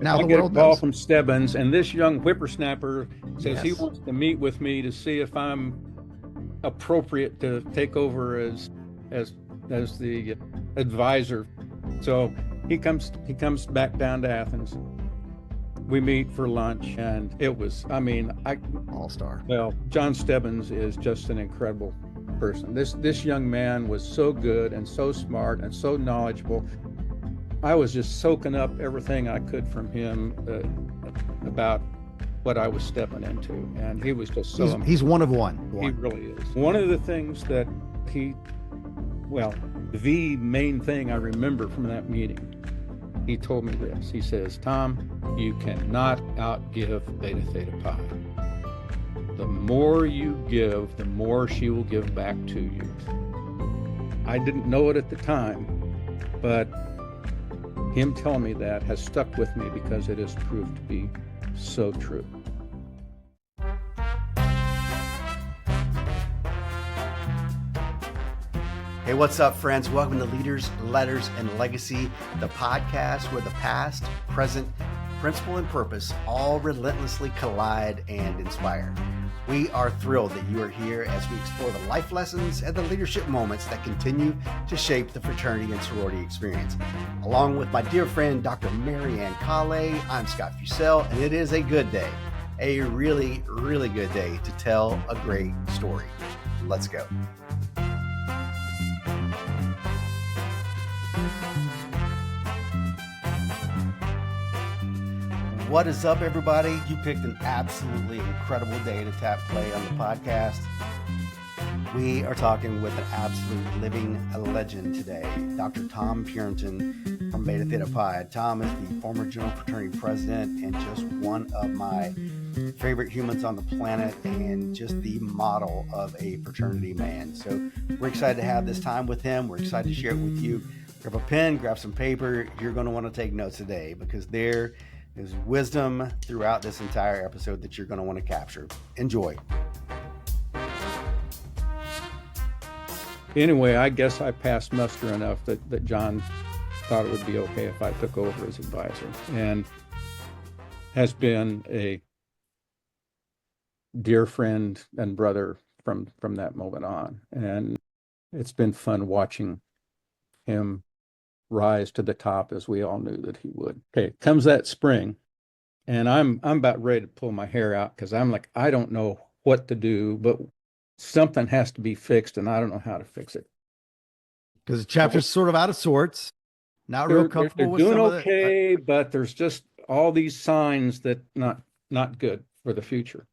Now I the get a world call knows. from Stebbins, and this young whippersnapper says he Yes. wants to meet with me to see if I'm appropriate to take over as as the advisor. So he comes back down to Athens. We meet for lunch, and it was, I mean, All-star. well, John Stebbins is just an incredible person. This young man was so good and so smart and so knowledgeable. I was just soaking up everything I could from him about what I was stepping into, and he was just so He's one of one. he really is. One of the things that well, the main thing I remember from that meeting, he told me this. He says, Tom, you cannot outgive Beta Theta Pi. The more you give, the more she will give back to you. I didn't know it at the time, but him telling me that has stuck with me because it has proved to be so true. Hey, what's up, friends? Welcome to Leaders, Letters, and Legacy, the podcast where the past, present, principle, and purpose all relentlessly collide and inspire. We are thrilled that you are here as we explore the life lessons and the leadership moments that continue to shape the fraternity and sorority experience. Along with my dear friend, Dr. Mary Ann Kale, I'm Scott Fusell, and it is a good day, a really, really good day to tell a great story. Let's go. What is up, everybody? You picked an absolutely incredible day to tap play on the podcast. We are talking with an absolute living legend today, Dr. Tom Purinton from Beta Theta Pi. Tom is the former General Fraternity President and just one of my favorite humans on the planet and just the model of a fraternity man. So we're excited to have this time with him. We're excited to share it with you. Grab a pen, grab some paper. You're going to want to take notes today because there is wisdom throughout this entire episode that you're going to want to capture. Enjoy. Anyway, I guess I passed muster enough that John thought it would be okay if I took over as advisor, and has been a dear friend and brother from that moment on. And it's been fun watching him rise to the top as we all knew that he would. Okay, comes that spring, and I'm about ready to pull my hair out because I'm like, I don't know what to do, but something has to be fixed, and I don't know how to fix it. Because the chapter's sort of out of sorts. Not real They're comfortable with doing some of okay, but there's just all these signs that not good for the future.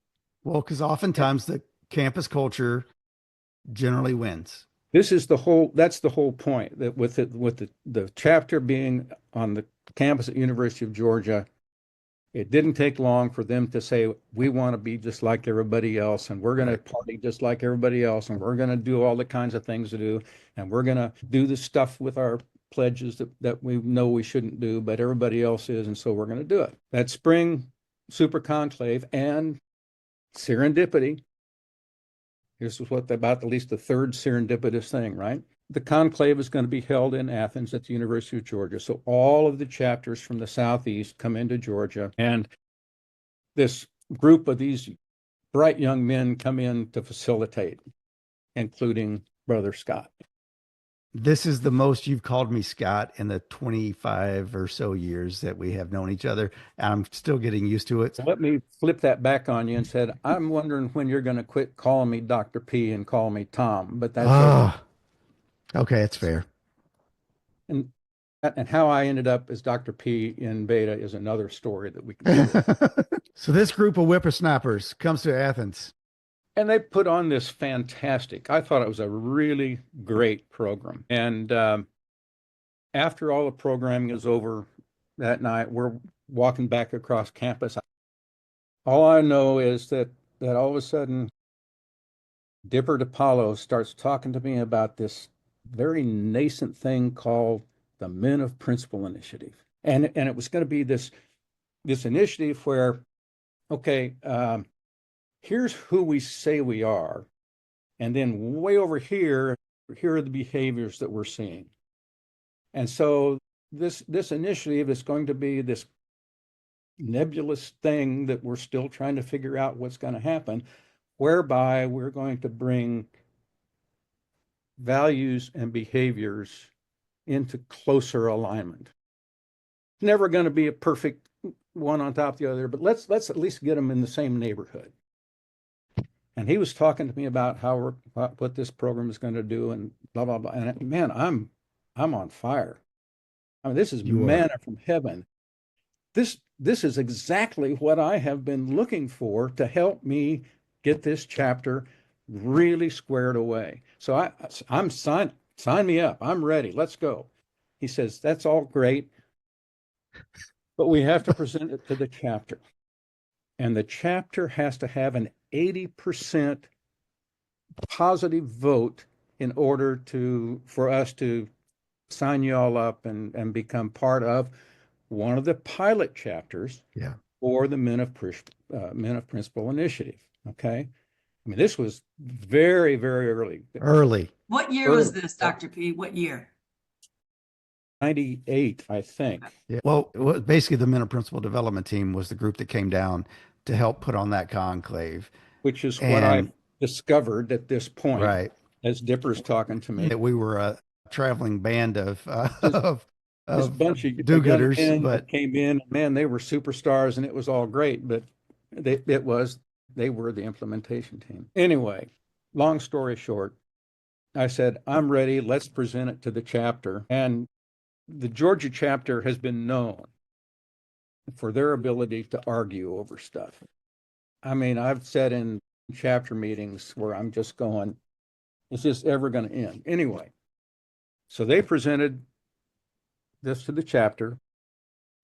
well, because oftentimes the campus culture generally wins. That's the whole point, that with the chapter being on the campus at University of Georgia, it didn't take long for them to say, we want to be just like everybody else, and we're going to party just like everybody else, and we're going to do all the kinds of things to do, and we're going to do the stuff with our pledges that we know we shouldn't do, but everybody else is, and so we're going to do it. That spring super conclave and serendipity. This is about at least the third serendipitous thing, right? The conclave is going to be held in Athens at the University of Georgia. So all of the chapters from the Southeast come into Georgia, and this group of these bright young men come in to facilitate, including Brother Scott. This is the most you've called me Scott in the 25 or so years that we have known each other. And I'm still getting used to it. So let me flip that back on you and said, I'm wondering when you're going to quit calling me Dr. P and call me Tom, but that's Okay, it's fair. And how I ended up as Dr. P in Beta is another story that we can do. So this group of whippersnappers comes to Athens. And they put on this fantastic, I thought it was a really great program. And after all the programming is over that night, we're walking back across campus. All I know is that all of a sudden, Dipper DiPaolo starts talking to me about this very nascent thing called the Men of Principle Initiative. And it was going to be this initiative where, okay, here's who we say we are. And then way over here are the behaviors that we're seeing. And so this initiative is going to be this nebulous thing that we're still trying to figure out what's going to happen, whereby we're going to bring values and behaviors into closer alignment. It's never going to be a perfect one on top of the other, but let's at least get them in the same neighborhood. And he was talking to me about what this program is going to do and blah blah blah. And man, I'm on fire. I mean, this is manna from heaven. This is exactly what I have been looking for to help me get this chapter really squared away. So I'm sign me up. I'm ready. Let's go. He says, that's all great, but we have to present it to the chapter. And the chapter has to have an 80% positive vote in order for us to sign you all up and become part of one of the pilot chapters for the Men of Principle Initiative. Okay. I mean, this was very, very early. What year was this, Dr. P? What year? 98, I think. Yeah. Well, basically the Men of Principle Development Team was the group that came down to help put on that conclave. Which is what I discovered at this point, right, as Dipper's talking to me. That we were a traveling band of this bunch of do-gooders, but came in, man, they were superstars and it was all great, but they were the implementation team. Anyway, long story short, I said, I'm ready. Let's present it to the chapter. And the Georgia chapter has been known for their ability to argue over stuff. I mean, I've said in chapter meetings where I'm just going, is this ever going to end? Anyway, so they presented this to the chapter.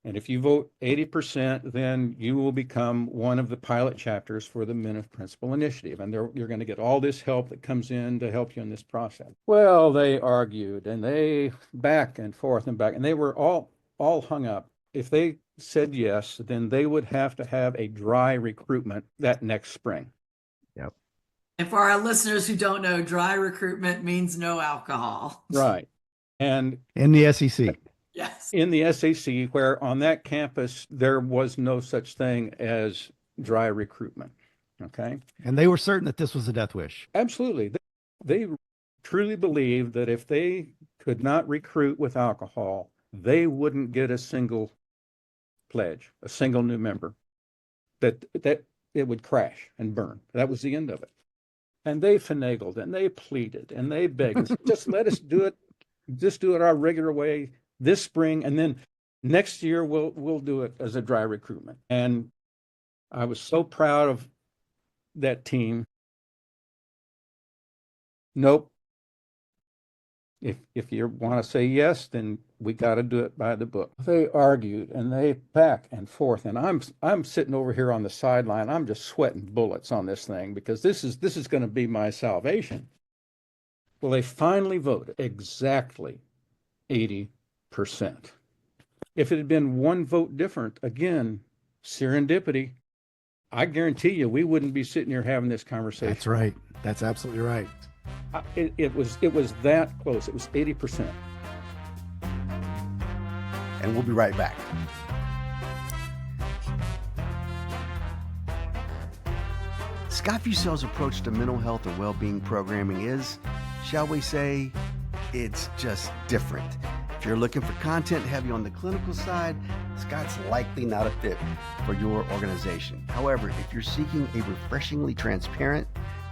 And if you vote 80%, then you will become one of the pilot chapters for the Men of Principle Initiative. And you're going to get all this help that comes in to help you in this process. Well, they argued and they back and forth and back, and they were all hung up. If they said yes, then they would have to have a dry recruitment that next spring. Yep. And for our listeners who don't know, dry recruitment means no alcohol. Right. And in the SEC. Yes. In the SAC, where on that campus, there was no such thing as dry recruitment. Okay. And they were certain that this was a death wish. Absolutely. They truly believed that if they could not recruit with alcohol, they wouldn't get a single pledge, a single new member, that it would crash and burn. That was the end of it. And they finagled and they pleaded and they begged, just let us do it. Just do it our regular way this spring, and then next year we'll do it as a dry recruitment. And I was so proud of that team. Nope. If you want to say yes, then we got to do it by the book. They argued and they back and forth, and I'm sitting over here on the sideline. I'm just sweating bullets on this thing because this is going to be my salvation. Well, they finally voted exactly 80%. If it had been one vote different, again, serendipity, I guarantee you we wouldn't be sitting here having this conversation. That's right. That's absolutely right. It was that close. It was 80%. And we'll be right back. Scott Fusel's approach to mental health and well-being programming is, shall we say, it's just different. If you're looking for content heavy on the clinical side, Scott's likely not a fit for your organization. However, if you're seeking a refreshingly transparent,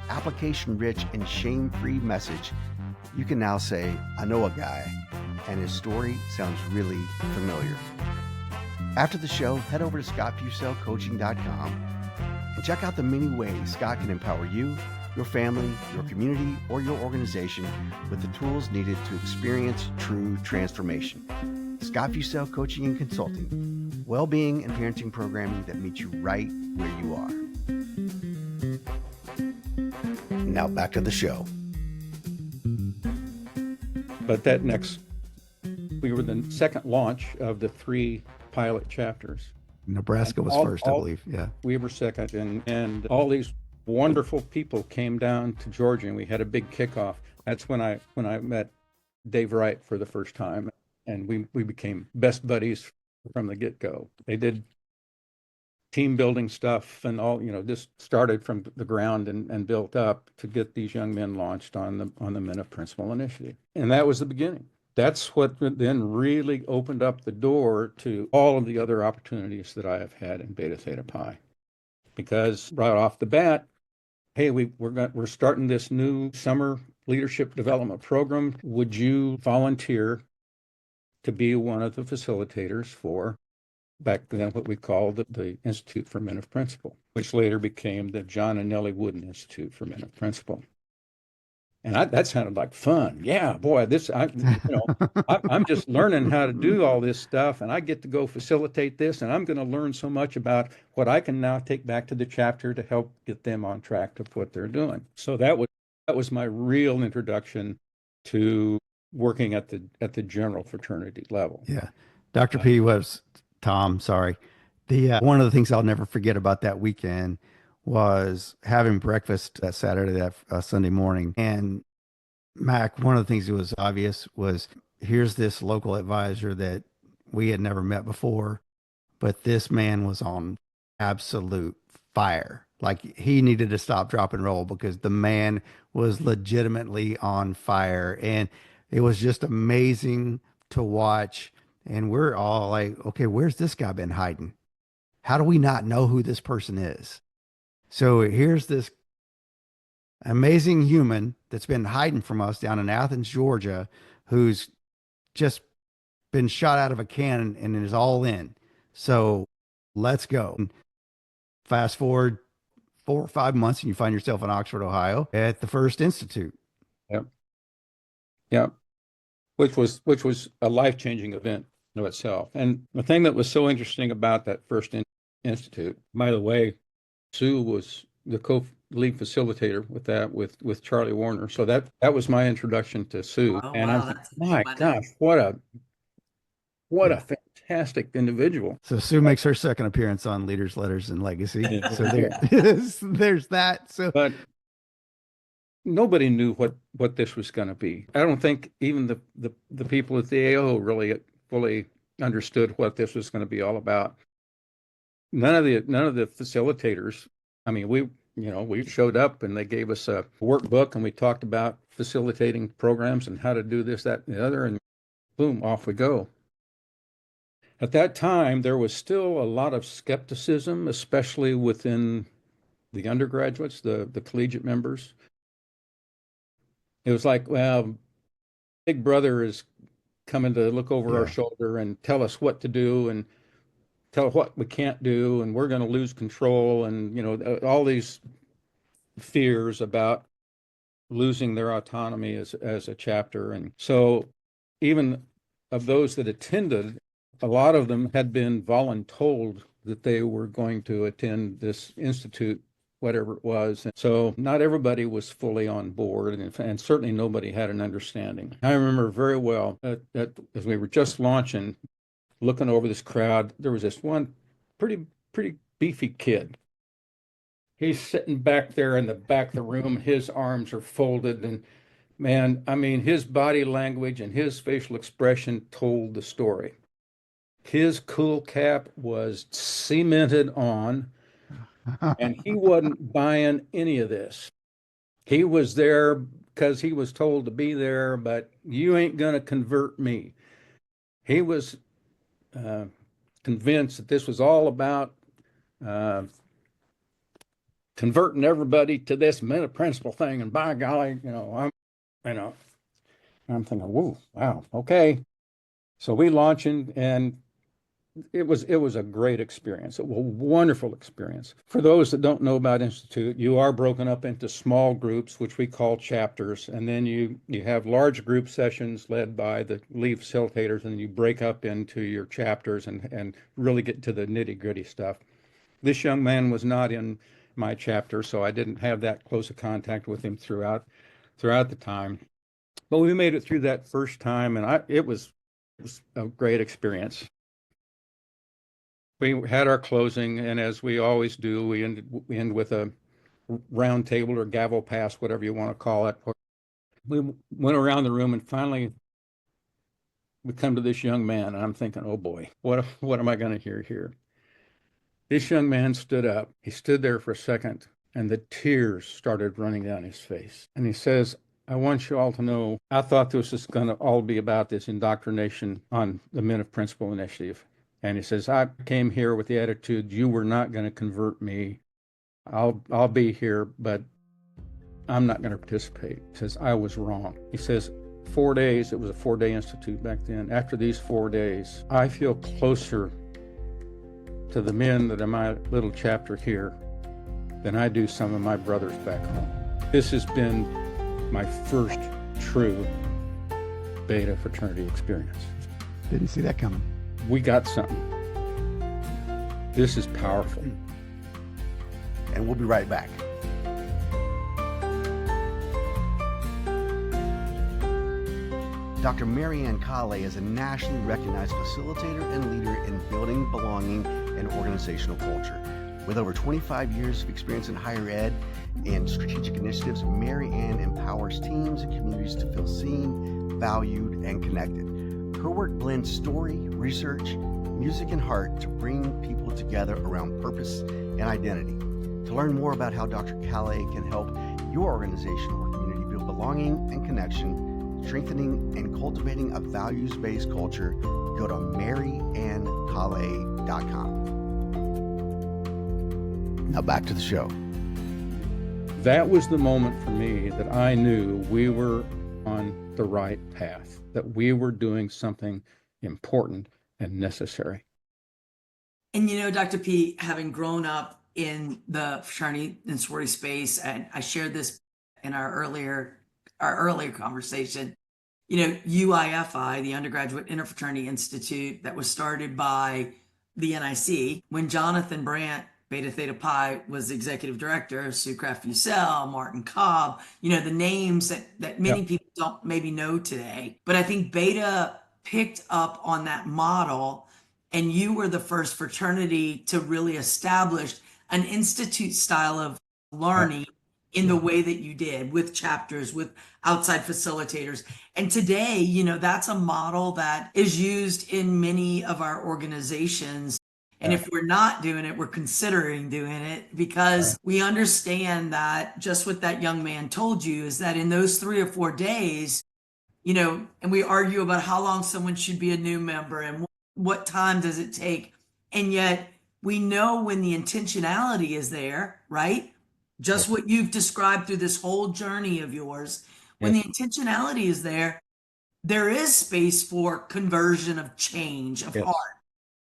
application-rich, and shame-free message, you can now say, I know a guy, and his story sounds really familiar. After the show, head over to scottfuselcoaching.com and check out the many ways Scott can empower you, your family, your community, or your organization with the tools needed to experience true transformation. Scott Fusel Coaching and Consulting, well-being and parenting programming that meets you right where you are. Now back to the show. But we were the second launch of the 3 pilot chapters. Nebraska was first, I believe. Yeah. We were second, and all these wonderful people came down to Georgia, and we had a big kickoff. That's when I met Dave Wright for the first time, and we became best buddies from the get-go. They did team building stuff and all, just started from the ground and built up to get these young men launched on the Men of Principle initiative. And that was the beginning. That's what then really opened up the door to all of the other opportunities that I have had in Beta Theta Pi. Because right off the bat, hey, we're starting this new summer leadership development program. Would you volunteer to be one of the facilitators for back then what we called the Institute for Men of Principle, which later became the John and Nellie Wooden Institute for Men of Principle. And that sounded like fun. Yeah, boy, I'm just learning how to do all this stuff, and I get to go facilitate this, and I'm going to learn so much about what I can now take back to the chapter to help get them on track to what they're doing. So that was my real introduction to working at the general fraternity level. Yeah. Dr. P was Tom, sorry. The one of the things I'll never forget about that weekend was having breakfast that Saturday, that Sunday morning. And Mac, one of the things that was obvious was here's this local advisor that we had never met before, but this man was on absolute fire. Like he needed to stop, drop, and roll because the man was legitimately on fire. And it was just amazing to watch. And we're all like, okay, where's this guy been hiding? How do we not know who this person is? So here's this amazing human that's been hiding from us down in Athens, Georgia, who's just been shot out of a cannon and is all in. So let's go. Fast forward 4 or 5 months and you find yourself in Oxford, Ohio at the First Institute. Yep. Yep. Which was a life-changing event in itself. And the thing that was so interesting about that First Institute, by the way, Sue was the co-lead facilitator with that with Charlie Warner. So that was my introduction to Sue. Oh, And wow, I'm thinking, my gosh, what a fantastic individual. So Sue makes her second appearance on Leaders, Letters, and Legacy. So there's that. So But nobody knew what this was going to be. I don't think even the people at the AO really fully understood what this was going to be all about. None of the facilitators. I mean, we showed up and they gave us a workbook and we talked about facilitating programs and how to do this, that, and the other, and boom, off we go. At that time, there was still a lot of skepticism, especially within the undergraduates, the collegiate members. It was like, well, Big Brother is coming to look over our shoulder and tell us what to do and tell what we can't do, and we're going to lose control, and all these fears about losing their autonomy as a chapter. And so even of those that attended, a lot of them had been voluntold that they were going to attend this institute, whatever it was. And so not everybody was fully on board, and certainly nobody had an understanding. I remember very well that as we were just launching, looking over this crowd, there was this one pretty beefy kid. He's sitting back there in the back of the room. His arms are folded, and man, I mean, his body language and his facial expression told the story. His cool cap was cemented on, and he wasn't buying any of this. He was there because he was told to be there, but you ain't going to convert me. He was convinced that this was all about converting everybody to this Men of Principle thing. And by golly, I'm thinking, whoa, wow, okay. So we launching, and it was a great experience, a wonderful experience. For those that don't know about Institute, you are broken up into small groups, which we call chapters, and then you have large group sessions led by the lead facilitators, and you break up into your chapters and really get to the nitty-gritty stuff. This young man was not in my chapter, so I didn't have that close a contact with him throughout the time. But we made it through that first time, and it was a great experience. We had our closing, and as we always do, we end with a round table or gavel pass, whatever you want to call it. We went around the room, and finally we come to this young man, and I'm thinking, oh boy, what am I going to hear here? This young man stood up. He stood there for a second, and the tears started running down his face. And he says, I want you all to know, I thought this was going to all be about this indoctrination on the Men of Principle Initiative. And he says, I came here with the attitude, you were not going to convert me. I'll be here, but I'm not going to participate. He says, I was wrong. He says, 4 days, it was a 4-day institute back then. After these 4 days, I feel closer to the men that are my little chapter here than I do some of my brothers back home. This has been my first true Beta fraternity experience. Didn't see that coming. We got something. This is powerful. And we'll be right back. Dr. Marianne Kale is a nationally recognized facilitator and leader in building belonging and organizational culture. With over 25 years of experience in higher ed and strategic initiatives, Marianne empowers teams and communities to feel seen, valued, and connected. Her work blends story, research, music, and heart to bring people together around purpose and identity. To learn more about how Dr. Kale can help your organization or community build belonging and connection, strengthening and cultivating a values-based culture, go to maryannkale.com. Now back to the show. That was the moment for me that I knew we were on the right path, that we were doing something important and necessary. And you know, Dr. P, having grown up in the fraternity and sorority space, and I shared this in our earlier conversation, you know, UIFI, the Undergraduate Interfraternity Institute, that was started by the NIC, when Jonathan Brandt, Beta Theta Pi, was executive director, Sue Craft-Fussell, Martin Cobb, you know, the names that many people don't maybe know today. But I think Beta picked up on that model, and you were the first fraternity to really establish an institute style of learning in the way that you did, with chapters, with outside facilitators. And today, you know, that's a model that is used in many of our organizations. And if we're not doing it, we're considering doing it, because we understand that just what that young man told you is that in those 3 or 4 days, you know, and we argue about how long someone should be a new member and what time does it take. And yet we know when the intentionality is there, right? Just what you've described through this whole journey of yours, when the intentionality is there, there is space for conversion of change of heart,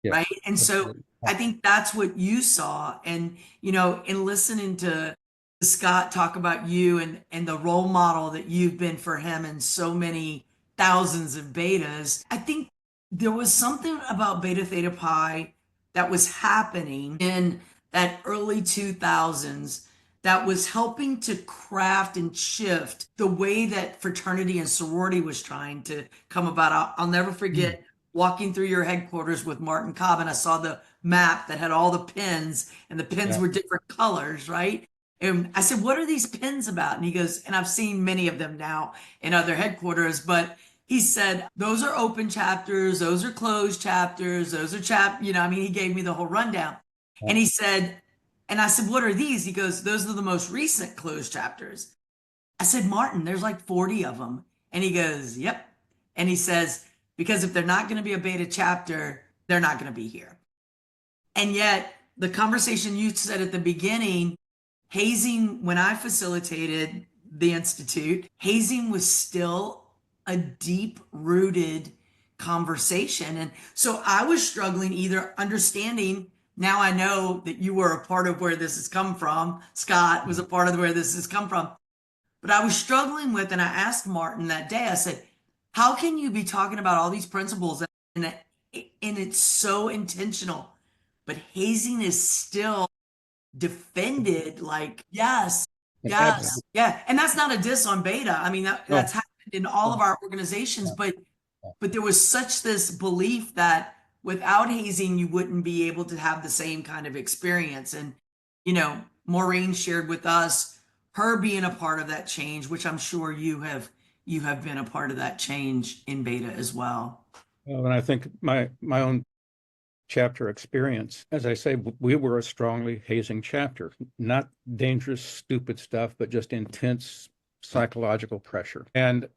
right? And so I think that's what you saw. And, you know, in listening to Scott talk about you and the role model that you've been for him and so many thousands of betas, I think there was something about Beta Theta Pi that was happening in that early 2000s that was helping to craft and shift the way that fraternity and sorority was trying to come about. I'll never forget walking through your headquarters with Martin Cobb, and I saw the map that had all the pins, and the pins were different colors, right? And I said, what are these pins about? And he goes, and I've seen many of them now in other headquarters, but he said, those are open chapters, those are closed chapters, those are you know, I mean, he gave me the whole rundown. And he said, and I said, what are these? He goes, those are the most recent closed chapters. I said, Martin, there's like 40 of them. And he goes, yep. And he says, because if they're not going to be a beta chapter, they're not going to be here. And yet the conversation you said at the beginning, hazing, when I facilitated the Institute, hazing was still a deep rooted conversation. And so I was struggling either understanding. Now I know that you were a part of where this has come from. Scott was a part of where this has come from. But I was struggling with, and I asked Martin that day, I said, how can you be talking about all these principles and it's so intentional, but hazing is still defended like, yes. Yeah. And that's not a diss on Beta. I mean, that's happened in all of our organizations, but there was such this belief that without hazing, you wouldn't be able to have the same kind of experience. And, you know, Maureen shared with us her being a part of that change, which I'm sure you have been a part of that change in Beta as well. Well, and I think my own chapter experience, as I say, we were a strongly hazing chapter, not dangerous, stupid stuff, but just intense psychological pressure. And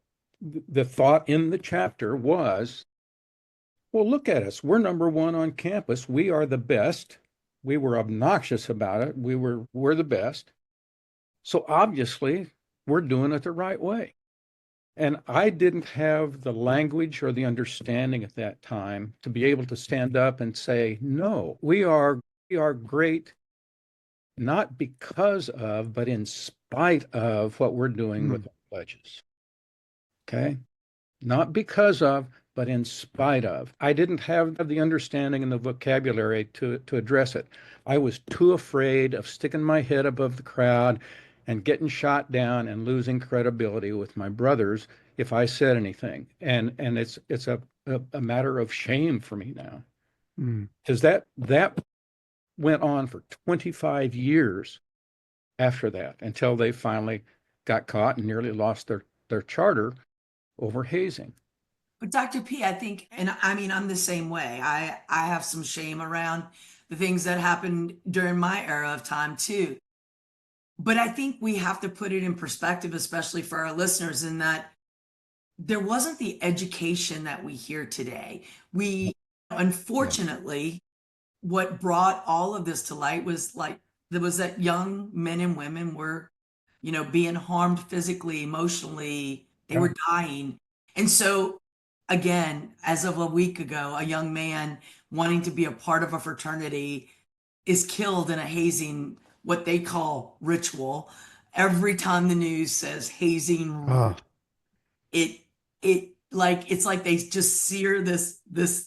the thought in the chapter was, well, look at us. We're number one on campus. We are the best. We were obnoxious about it. We're the best. So obviously, we're doing it the right way. And I didn't have the language or the understanding at that time to be able to stand up and say, no, we are great, not because of, but in spite of what we're doing with our pledges. Okay? Not because of, but in spite of. I didn't have the understanding and the vocabulary to address it. I was too afraid of sticking my head above the crowd and getting shot down and losing credibility with my brothers if I said anything. And it's a matter of shame for me now. Because that went on for 25 years after that, until they finally got caught and nearly lost their charter over hazing. But Dr. P, I think, and I mean, I'm the same way. I have some shame around the things that happened during my era of time too. But I think we have to put it in perspective, especially for our listeners, in that there wasn't the education that we hear today. Unfortunately, what brought all of this to light was like, there was that young men and women were, being harmed physically, emotionally, they were dying. And so again, as of a week ago, a young man wanting to be a part of a fraternity is killed in a hazing, what they call ritual. Every time the news says hazing, it's like they just sear this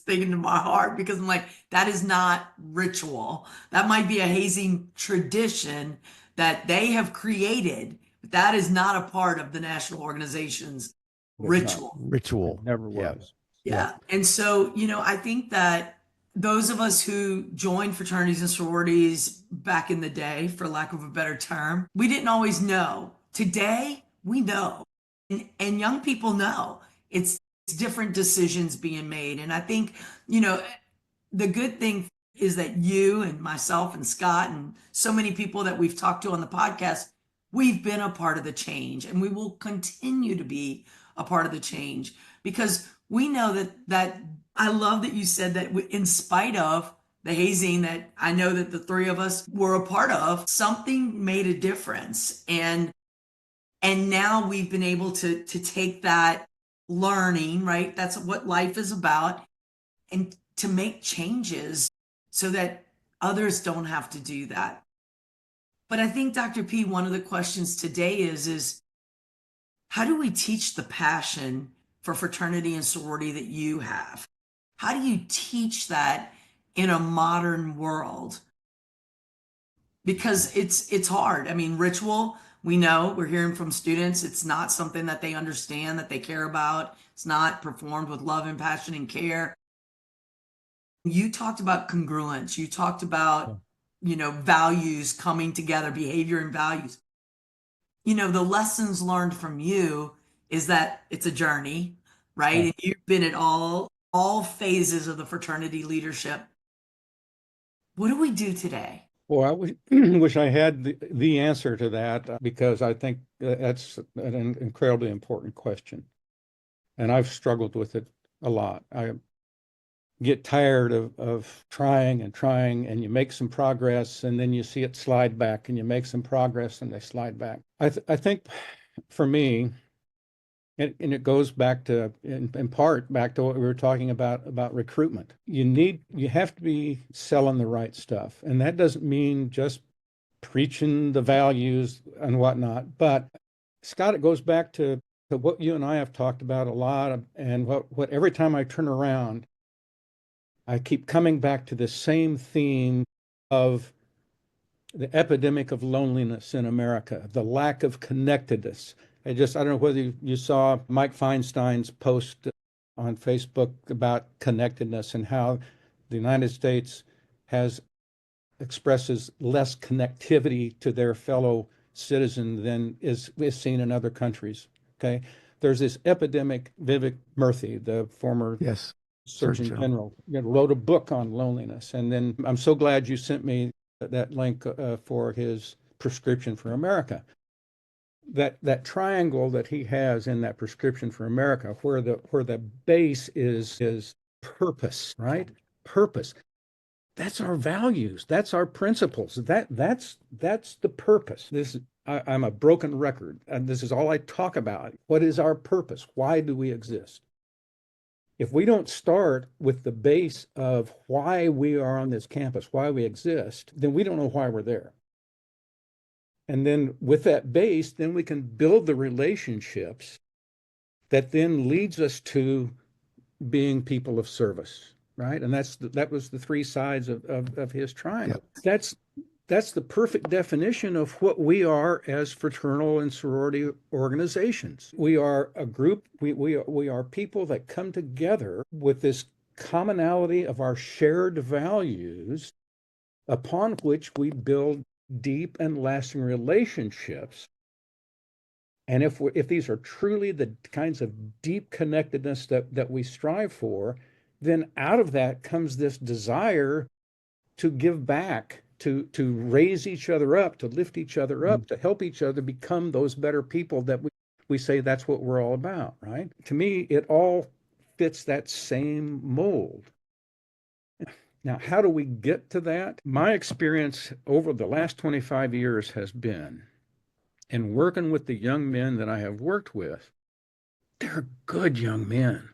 thing into my heart, because I'm like, that is not ritual. That might be a hazing tradition that they have created, but that is not a part of the national organization's ritual. It never was. Yeah. And so, I think that those of us who joined fraternities and sororities back in the day, for lack of a better term, we didn't always know. Today, we know. And young people know. It's different decisions being made. And I think, the good thing is that you and myself and Scott and so many people that we've talked to on the podcast, we've been a part of the change, and we will continue to be a part of the change, because we know that I love that you said that in spite of the hazing that I know that the three of us were a part of, something made a difference. And now we've been able to take that learning, right? That's what life is about, and to make changes so that others don't have to do that. But I think, Dr. P, one of the questions today is how do we teach the passion for fraternity and sorority that you have? How do you teach that in a modern world? Because it's hard. I mean, ritual, we know, we're hearing from students, it's not something that they understand, that they care about. It's not performed with love and passion and care. You talked about congruence. You talked about, values coming together, behavior and values. The lessons learned from you is that it's a journey, right? And you've been at all phases of the fraternity leadership. What do we do today? Well, I wish I had the answer to that, because I think that's an incredibly important question. And I've struggled with it a lot. I get tired of trying, and you make some progress, and then you see it slide back, and you make some progress and they slide back. I think for me, and it goes back to, in part, back to what we were talking about recruitment. You have to be selling the right stuff. And that doesn't mean just preaching the values and whatnot. But Scott, it goes back to what you and I have talked about a lot, and what every time I turn around, I keep coming back to the same theme of the epidemic of loneliness in America, the lack of connectedness. I don't know whether you saw Mike Feinstein's post on Facebook about connectedness, and how the United States expresses less connectivity to their fellow citizen than is seen in other countries. Okay. There's this epidemic. Vivek Murthy, the former Surgeon General, wrote a book on loneliness. And then I'm so glad you sent me that link for his prescription for America. That triangle that he has in that prescription for America, where the base is purpose, right? Purpose. That's our values. That's our principles. That's the purpose. I'm a broken record, and this is all I talk about. What is our purpose? Why do we exist? If we don't start with the base of why we are on this campus, why we exist, then we don't know why we're there. And then with that base, then we can build the relationships that then leads us to being people of service, right? And that was the three sides of his triangle. Yep. That's the perfect definition of what we are as fraternal and sorority organizations. We are a group, we are people that come together with this commonality of our shared values upon which we build deep and lasting relationships. And if these are truly the kinds of deep connectedness that we strive for, then out of that comes this desire to give back, to raise each other up, to lift each other up, to help each other become those better people that we say that's what we're all about, right? To me, it all fits that same mold. Now, how do we get to that? My experience over the last 25 years has been, in working with the young men that I have worked with, they're good young men.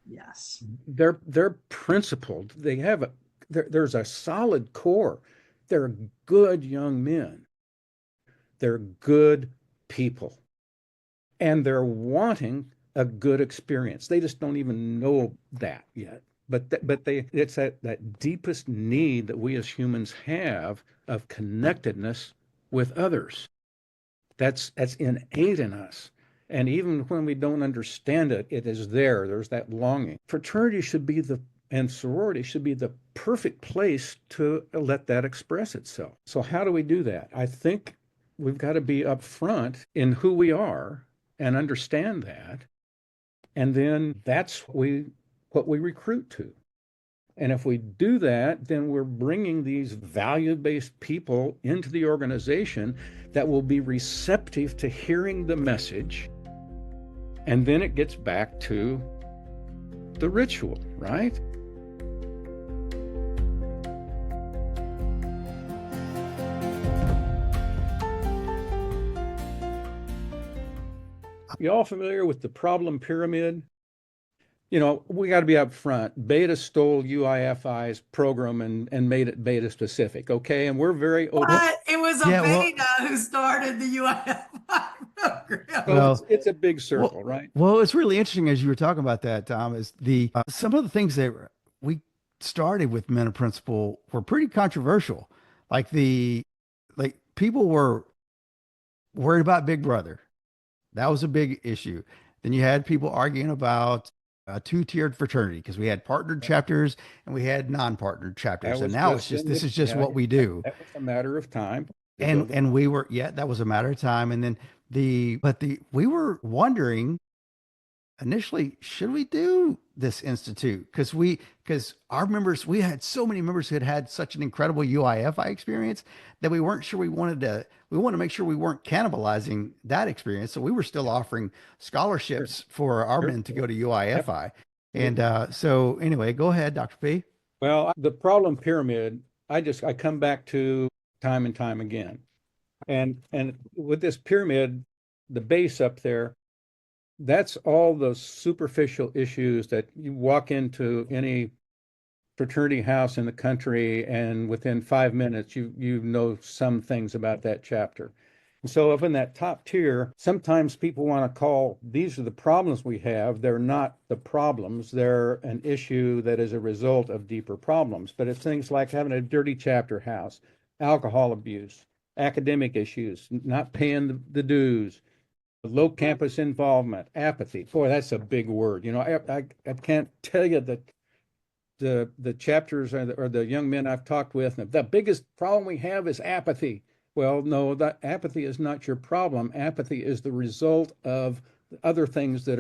Yes. They're principled. There's a solid core. They're good young men. They're good people. And they're wanting a good experience. They just don't even know that yet. But it's that deepest need that we as humans have of connectedness with others. That's innate in us. And even when we don't understand it, it is there. There's that longing. Fraternity and sorority should be the perfect place to let that express itself. So how do we do that? I think we've got to be upfront in who we are and understand that. And then that's what we recruit to. And if we do that, then we're bringing these value-based people into the organization that will be receptive to hearing the message. And then it gets back to the ritual, right? You all familiar with the problem pyramid? You know, we got to be up front. Beta stole UIFI's program and made it beta specific, okay? And we're very open. But it was a beta who started the UIFI program. Well, it's a big circle, right? Well, it's really interesting as you were talking about that, Tom, is some of the things that we started with Men of Principle were pretty controversial. Like people were worried about Big Brother. That was a big issue. Then you had people arguing about a two-tiered fraternity because we had partnered chapters and we had non-partnered chapters. And now this is just what we do. That was a matter of time. And we were, that was a matter of time. And then we were wondering initially, should we do this institute? Because our members, we had so many members who had such an incredible UIFI experience that we weren't sure we wanted to make sure we weren't cannibalizing that experience. So we were still offering scholarships for our men to go to UIFI. And so anyway, go ahead, Dr. P. Well, the problem pyramid, I come back to time and time again. And with this pyramid, the base up there, that's all those superficial issues that you walk into any fraternity house in the country and within 5 minutes you know some things about that chapter. And so up in that top tier, sometimes people want to call these are the problems we have. They're not the problems. They're an issue that is a result of deeper problems. But it's things like having a dirty chapter house, alcohol abuse, academic issues, not paying the dues, low campus involvement, apathy. Boy, that's a big word. You know, I can't tell you that the chapters or the young men I've talked with, the biggest problem we have is apathy. Well, no, that apathy is not your problem. Apathy is the result of other things that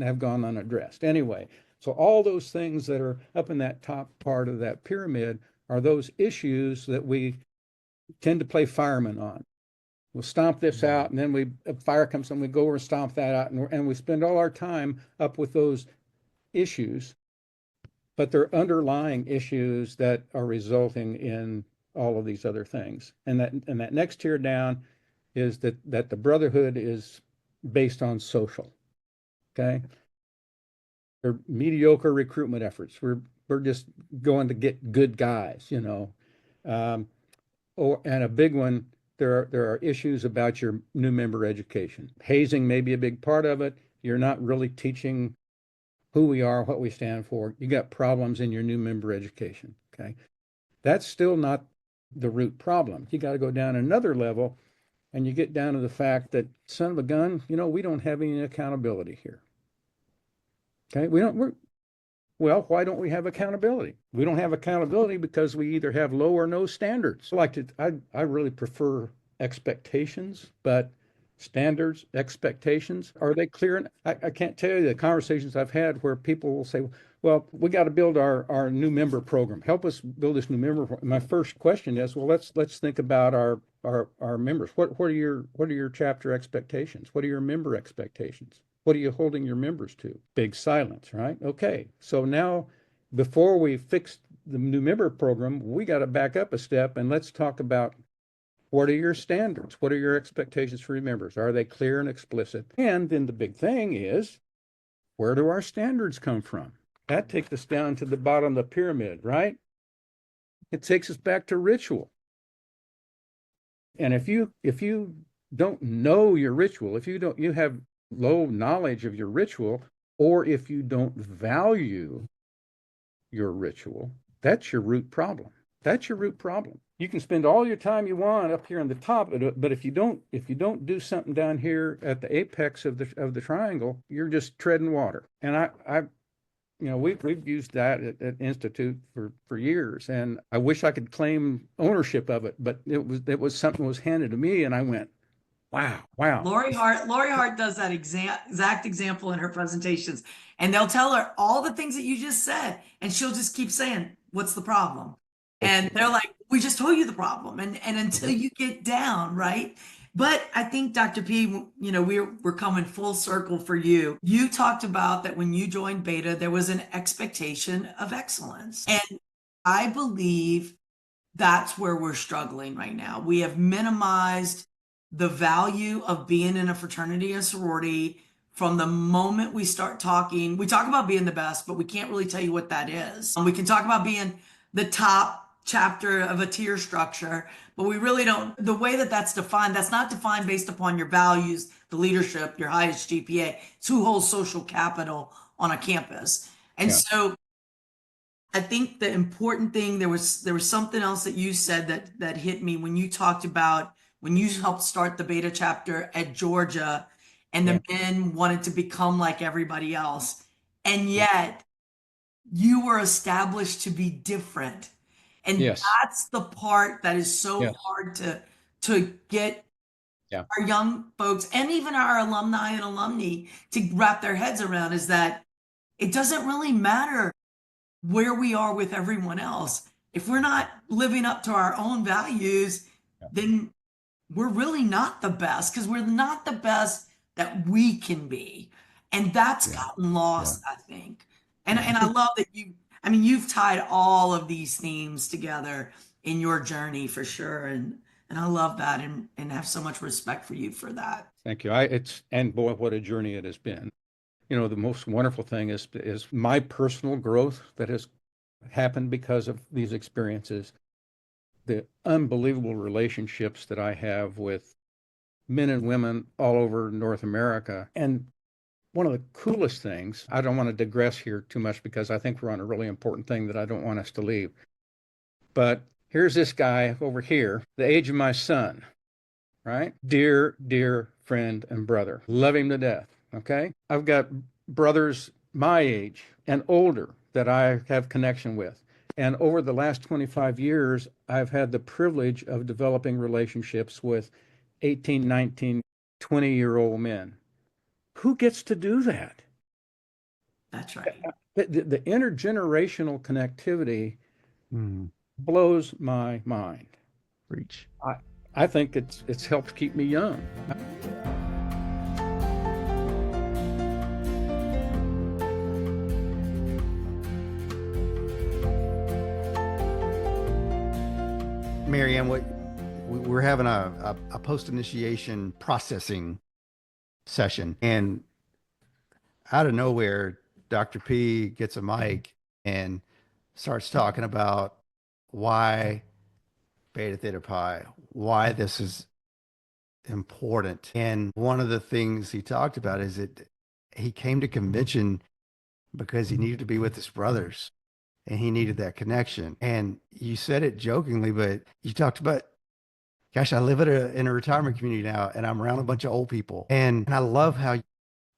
have gone unaddressed. Anyway, So all those things that are up in that top part of that pyramid are those issues that we tend to play fireman on. We'll stomp this out, and then a fire comes and we go over and stomp that out, and we spend all our time up with those issues, but they're underlying issues that are resulting in all of these other things. And that next tier down is that the brotherhood is based on social. Okay. They're mediocre recruitment efforts. We're just going to get good guys, you know. And a big one, there are issues about your new member education. Hazing may be a big part of it. You're not really teaching who we are, what we stand for. You got problems in your new member education. Okay. That's still not the root problem. You got to go down another level, and you get down to the fact that, son of a gun, you know, we don't have any accountability here. Okay. Well, why don't we have accountability? We don't have accountability because we either have low or no standards. I really prefer expectations, but standards, expectations, are they clear? And I can't tell you the conversations I've had where people will say, well, we got to build our new member program. Help us build this new member program. My first question is, well, let's think about our members. What are your chapter expectations? What are your member expectations? What are you holding your members to? Big silence, right? Okay. So now, before we fix the new member program, we got to back up a step and let's talk about, what are your standards? What are your expectations for your members? Are they clear and explicit? And then the big thing is, where do our standards come from? That takes us down to the bottom of the pyramid, right? It takes us back to ritual. And if you don't know your ritual, if you have low knowledge of your ritual, or if you don't value your ritual, that's your root problem. That's your root problem. You can spend all your time you want up here on the top, but if you don't do something down here at the apex of the triangle, you're just treading water. And we've used that at Institute for years, and I wish I could claim ownership of it, but it was something that was handed to me, and I went, wow. Lori Hart does that exact example in her presentations, and they'll tell her all the things that you just said, and she'll just keep saying, what's the problem? And they're like, we just told you the problem. And until you get down, right? But I think, Dr. P, you know, we're coming full circle for you. You talked about that when you joined Beta, there was an expectation of excellence. And I believe that's where we're struggling right now. We have minimized the value of being in a fraternity and sorority from the moment we start talking. We talk about being the best, but we can't really tell you what that is. We can talk about being the top chapter of a tier structure, but we really don't. The way that that's defined, that's not defined based upon your values, the leadership, your highest GPA. It's who holds social capital on a campus. And so I think the important thing, there was something else that you said that hit me when you talked about when you helped start the Beta chapter at Georgia, and the men wanted to become like everybody else, and yet you were established to be different. And that's the part that is so hard to get our young folks and even our alumni and alumni to wrap their heads around, is that it doesn't really matter where we are with everyone else. If we're not living up to our own values, then we're really not the best, because we're not the best that we can be. And that's gotten lost, I think. And I love that you've tied all of these themes together in your journey for sure. And I love that and have so much respect for you for that. Thank you. And boy, what a journey it has been. You know, the most wonderful thing is my personal growth that has happened because of these experiences. The unbelievable relationships that I have with men and women all over North America. And one of the coolest things, I don't want to digress here too much because I think we're on a really important thing that I don't want us to leave. But here's this guy over here, the age of my son, right? Dear, dear friend and brother. Love him to death, okay? I've got brothers my age and older that I have connection with. And over the last 25 years, I've had the privilege of developing relationships with 18, 19, 20-year-old men. Who gets to do that? That's right. The intergenerational connectivity Mm, blows my mind. reach. I think it's helped keep me young. Marianne, we're having a post initiation processing session, and out of nowhere, Dr. P gets a mic and starts talking about why Beta Theta Pi, why this is important. And one of the things he talked about is that he came to convention because he needed to be with his brothers and he needed that connection. And you said it jokingly, but you talked about, gosh, I live in a retirement community now and I'm around a bunch of old people. And I love how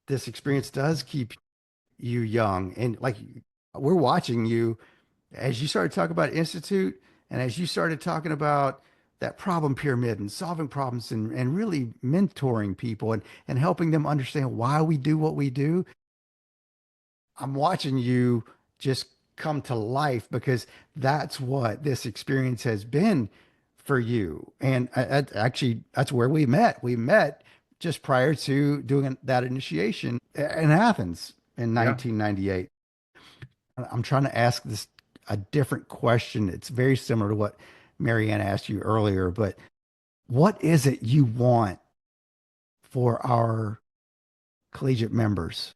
this experience does keep you young. And like we're watching you as you started talking about Institute and as you started talking about that problem pyramid and solving problems and really mentoring people and helping them understand why we do what we do. I'm watching you just come to life because that's what this experience has been for you. And actually, that's where we met. We met just prior to doing that initiation in Athens in Yeah. 1998. I'm trying to ask this a different question. It's very similar to what Marianne asked you earlier, but what is it you want for our collegiate members?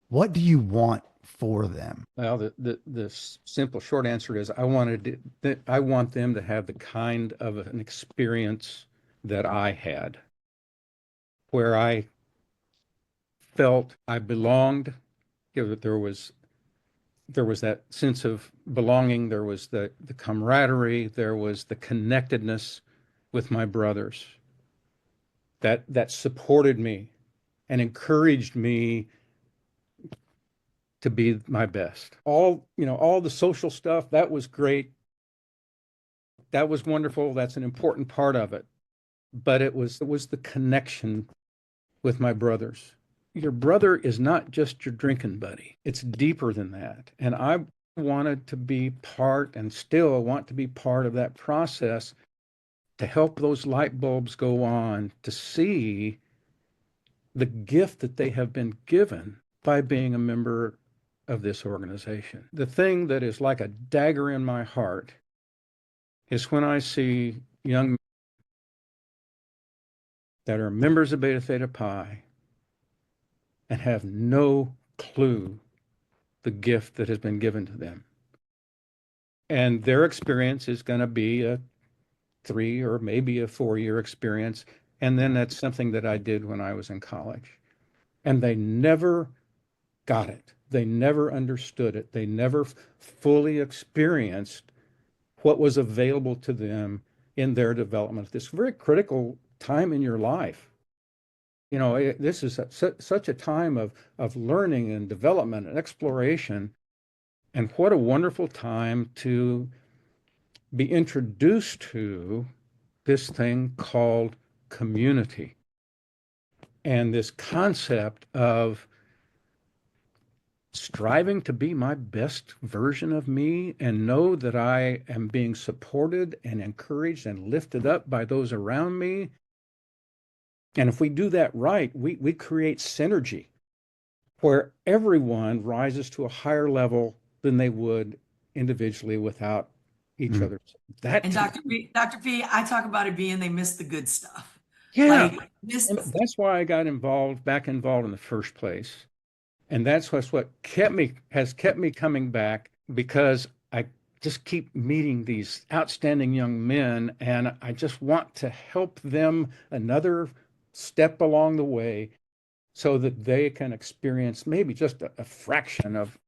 What do you want for them? Well, the simple short answer is I want them to have the kind of an experience that I had, where I felt I belonged. There was that sense of belonging. There was the camaraderie. There was the connectedness with my brothers that supported me and encouraged me to be my best. All the social stuff, that was great. That was wonderful. That's an important part of it. But it was the connection with my brothers. Your brother is not just your drinking buddy. It's deeper than that. And I wanted to be part and still want to be part of that process to help those light bulbs go on, to see the gift that they have been given by being a member of this organization. The thing that is like a dagger in my heart is when I see young men that are members of Beta Theta Pi and have no clue the gift that has been given to them. And their experience is going to be a 3 or maybe a 4-year experience. And then that's something that I did when I was in college. And they never got it. They never understood it. They never fully experienced what was available to them in their development. This very critical time in your life. This is such a time of learning and development and exploration. And what a wonderful time to be introduced to this thing called community and this concept of striving to be my best version of me and know that I am being supported and encouraged and lifted up by those around me. And if we do that right, we create synergy where everyone rises to a higher level than they would individually without each other. And Dr. P, I talk about it being they miss the good stuff. Yeah, Like this, and that's why I got back involved in the first place. And that's what has kept me coming back, because I just keep meeting these outstanding young men, and I just want to help them another step along the way so that they can experience maybe just a fraction of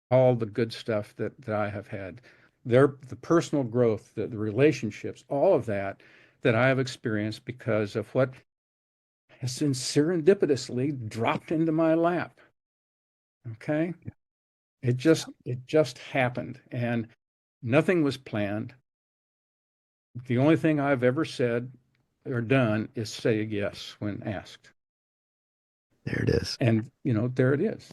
all the good stuff that I have had. The personal growth, the relationships, all of that I have experienced because of what has been serendipitously dropped into my lap. Okay. It just happened, and nothing was planned. The only thing I've ever said or done is say yes when asked. There it is. And, there it is.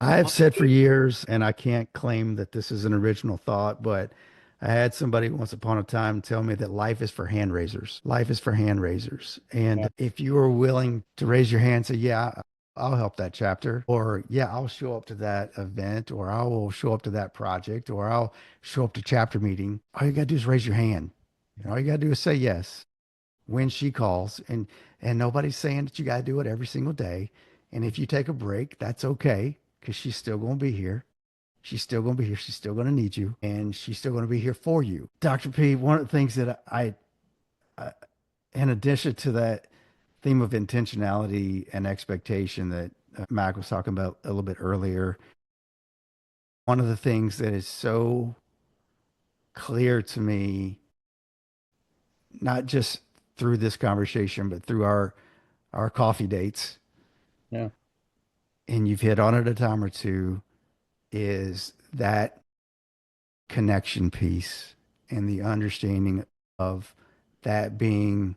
I have said for years, and I can't claim that this is an original thought, but I had somebody once upon a time tell me that life is for hand raisers. Life is for hand raisers. And Yeah. if you are willing to raise your hand and say, yeah, I'll help that chapter, or yeah, I'll show up to that event, or I will show up to that project, or I'll show up to chapter meeting, all you got to do is raise your hand. And all you got to do is say yes when she calls. And nobody's saying that you got to do it every single day. And if you take a break, that's okay because she's still going to be here. She's still going to be here. She's still going to need you, and she's still going to be here for you. Dr. P, one of the things that in addition to that theme of intentionality and expectation that Mac was talking about a little bit earlier, one of the things that is so clear to me, not just through this conversation, but through our coffee dates, Yeah. and you've hit on it a time or two, is that connection piece and the understanding of that being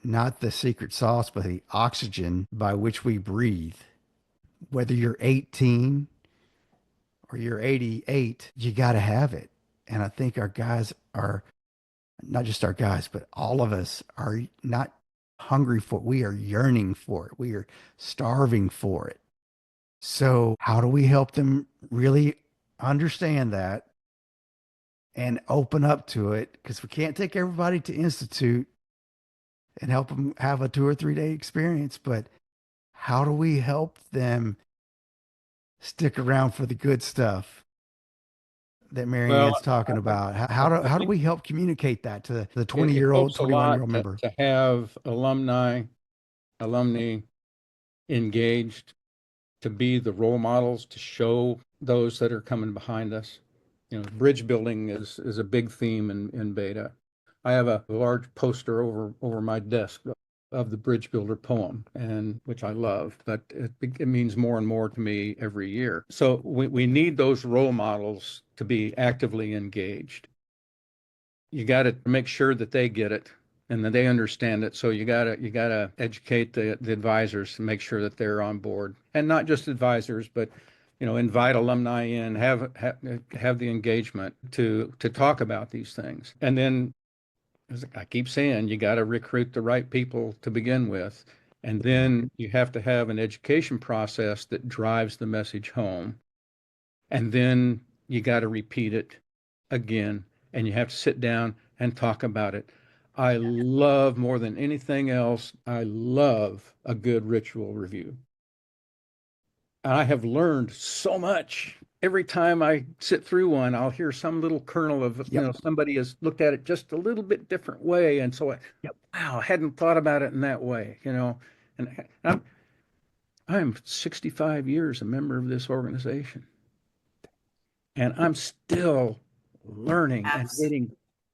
not the secret sauce, but the oxygen by which we breathe. Whether you're 18 or you're 88, you got to have it. And I think our guys are, not just our guys, but all of us are not hungry for it. We are yearning for it. We are starving for it. So, how do we help them really understand that and open up to it? Because we can't take everybody to Institute and help them have a 2 or 3 day experience, but how do we help them stick around for the good stuff that Mary Well, Ann's talking about? How do we help communicate that to the it 20-year-old, helps a lot 21-year-old member? to have alumni engaged, to be the role models, to show those that are coming behind us. Bridge building is a big theme in Beta. I have a large poster over my desk of the Bridge Builder poem, and which I love, but it means more and more to me every year. So we need those role models to be actively engaged. You got to make sure that they get it and that they understand it. So you gotta educate the advisors to make sure that they're on board, and not just advisors, but invite alumni in, have the engagement to talk about these things. And then, as I keep saying, you got to recruit the right people to begin with, and then you have to have an education process that drives the message home, and then you got to repeat it again, and you have to sit down and talk about it. I love, more than anything else, I love a good ritual review. I have learned so much. Every time I sit through one, I'll hear some little kernel of, somebody has looked at it just a little bit different way. And so, wow, I hadn't thought about it in that way, and I'm 65 years a member of this organization, and I'm still learning and getting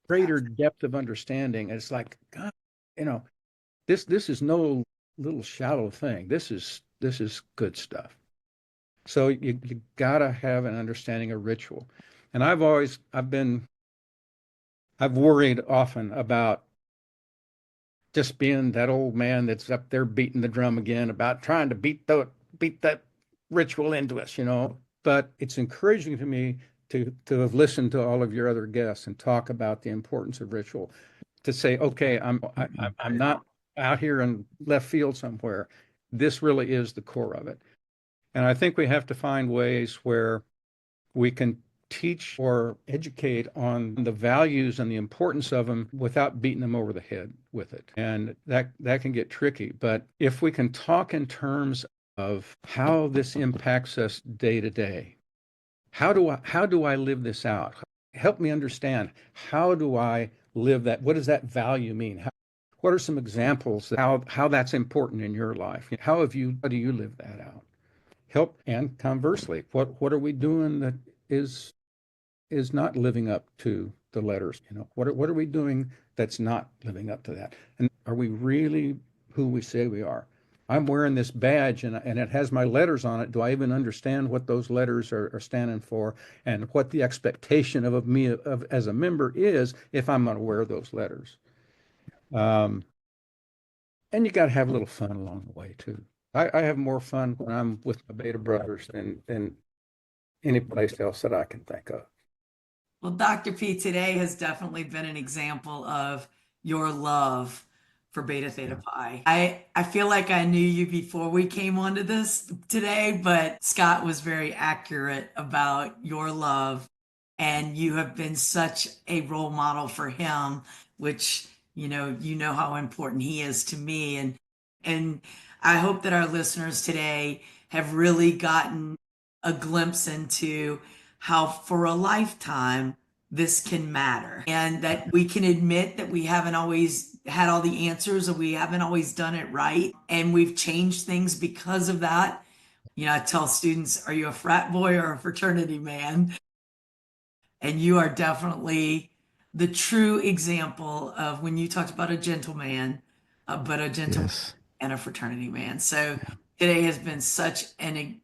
greater depth of understanding. And it's like, God, this is no little shallow thing. This is good stuff. So you gotta have an understanding of ritual. And I've worried often about just being that old man that's up there beating the drum again about trying to beat that ritual into us, But it's encouraging to me to have listened to all of your other guests and talk about the importance of ritual, to say, okay, I'm not out here in left field somewhere. This really is the core of it. And I think we have to find ways where we can teach or educate on the values and the importance of them without beating them over the head with it. And that can get tricky. But if we can talk in terms of how this impacts us day to day, how do I live this out? Help me understand, how do I live that? What does that value mean? What are some examples of how that's important in your life? How do you live that out? Help, and conversely, what are we doing that is not living up to the letters? What are we doing that's not living up to that? And are we really who we say we are? I'm wearing this badge and it has my letters on it. Do I even understand what those letters are standing for, and what the expectation of me as a member is if I'm going to wear those letters? And you got to have a little fun along the way too. I have more fun when I'm with my Beta brothers than any place else that I can think of. Well, Dr. P, today has definitely been an example of your love for Beta Theta Pi. I feel like I knew you before we came onto this today, but Scott was very accurate about your love, and you have been such a role model for him, which you know how important he is to me, and I hope that our listeners today have really gotten a glimpse into how for a lifetime this can matter, and that we can admit that we haven't always had all the answers, or we haven't always done it right, and we've changed things because of that. I tell students, are you a frat boy or a fraternity man? And you are definitely the true example of when you talked about a gentleman, but a gentleman Yes. and a fraternity man. So today has been such an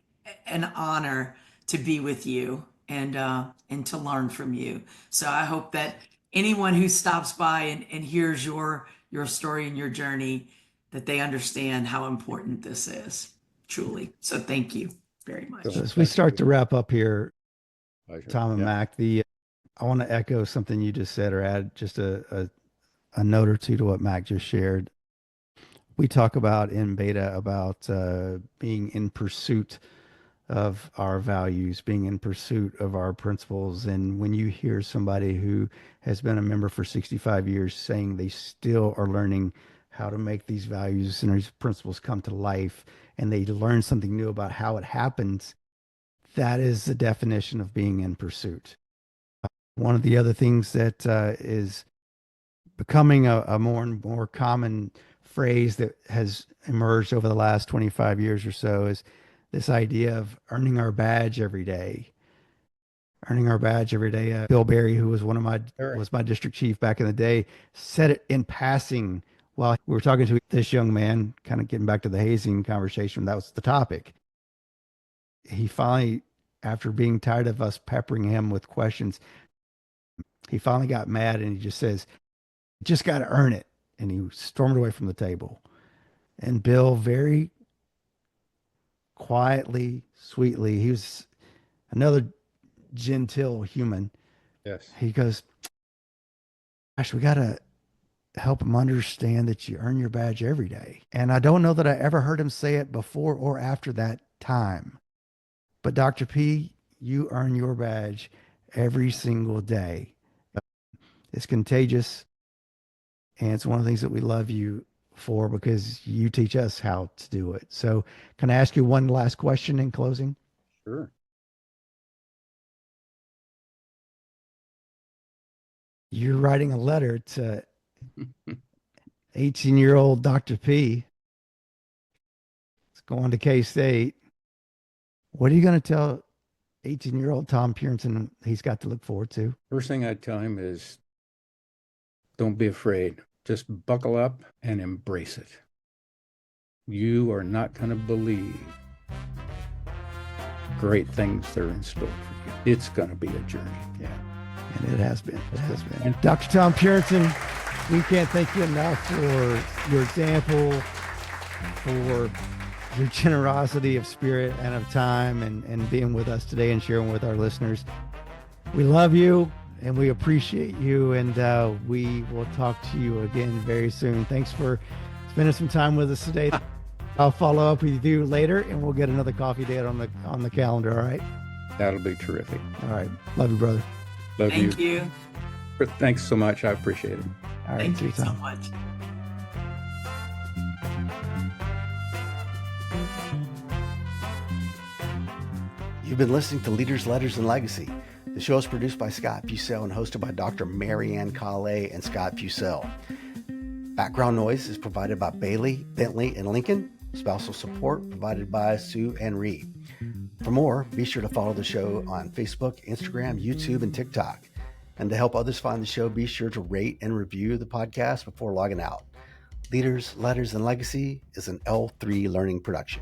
honor to be with you and to learn from you. So I hope that anyone who stops by and hears your story and your journey, that they understand how important this is, truly. So thank you very much. So as we start to wrap up here, Pleasure. Tom and Yeah. Mac, I want to echo something you just said, or add just a note or two to what Mac just shared. We talk about in Beta about being in pursuit of our values, being in pursuit of our principles. And when you hear somebody who has been a member for 65 years saying they still are learning how to make these values and these principles come to life, and they learn something new about how it happens, that is the definition of being in pursuit. One of the other things that is becoming a more and more common phrase that has emerged over the last 25 years or so is this idea of earning our badge every day. Earning our badge every day. Bill Berry, who was was my district chief back in the day, said it in passing while we were talking to this young man, kind of getting back to the hazing conversation. That was the topic. He finally, after being tired of us peppering him with questions, he finally got mad and he just says, just got to earn it. And he stormed away from the table. And Bill, very quietly, sweetly, he was another genteel human. Yes. He goes, gosh, we got to help him understand that you earn your badge every day. And I don't know that I ever heard him say it before or after that time. But Dr. P, you earn your badge every single day. It's contagious. And it's one of the things that we love you for, because you teach us how to do it. So can I ask you one last question in closing? Sure. You're writing a letter to 18-year-old Dr. P. It's going to K-State. What are you going to tell 18-year-old Tom Purinton he's got to look forward to? First thing I'd tell him is, don't be afraid. Just buckle up and embrace it. You are not going to believe great things that are in store for you. It's going to be a journey. Yeah. And it has been. It has been. And Dr. Tom Purinton, we can't thank you enough for your example, for your generosity of spirit and of time, and being with us today and sharing with our listeners. We love you and we appreciate you, and we will talk to you again very soon. Thanks for spending some time with us today. I'll follow up with you later, and we'll get another coffee date on the calendar. All right. That'll be terrific. All right. Love you, brother. Love Thank you. Thanks so much. I appreciate it. All right. Thank see you so Tom. much. You've been listening to Leaders, Letters, and Legacy. The show is produced by Scott Fussell and hosted by Dr. Marianne Calais and Scott Fussell. Background noise is provided by Bailey, Bentley, and Lincoln. Spousal support provided by Sue and Reed. For more, be sure to follow the show on Facebook, Instagram, YouTube, and TikTok. And to help others find the show, be sure to rate and review the podcast before logging out. Leaders, Letters, and Legacy is an L3 Learning production.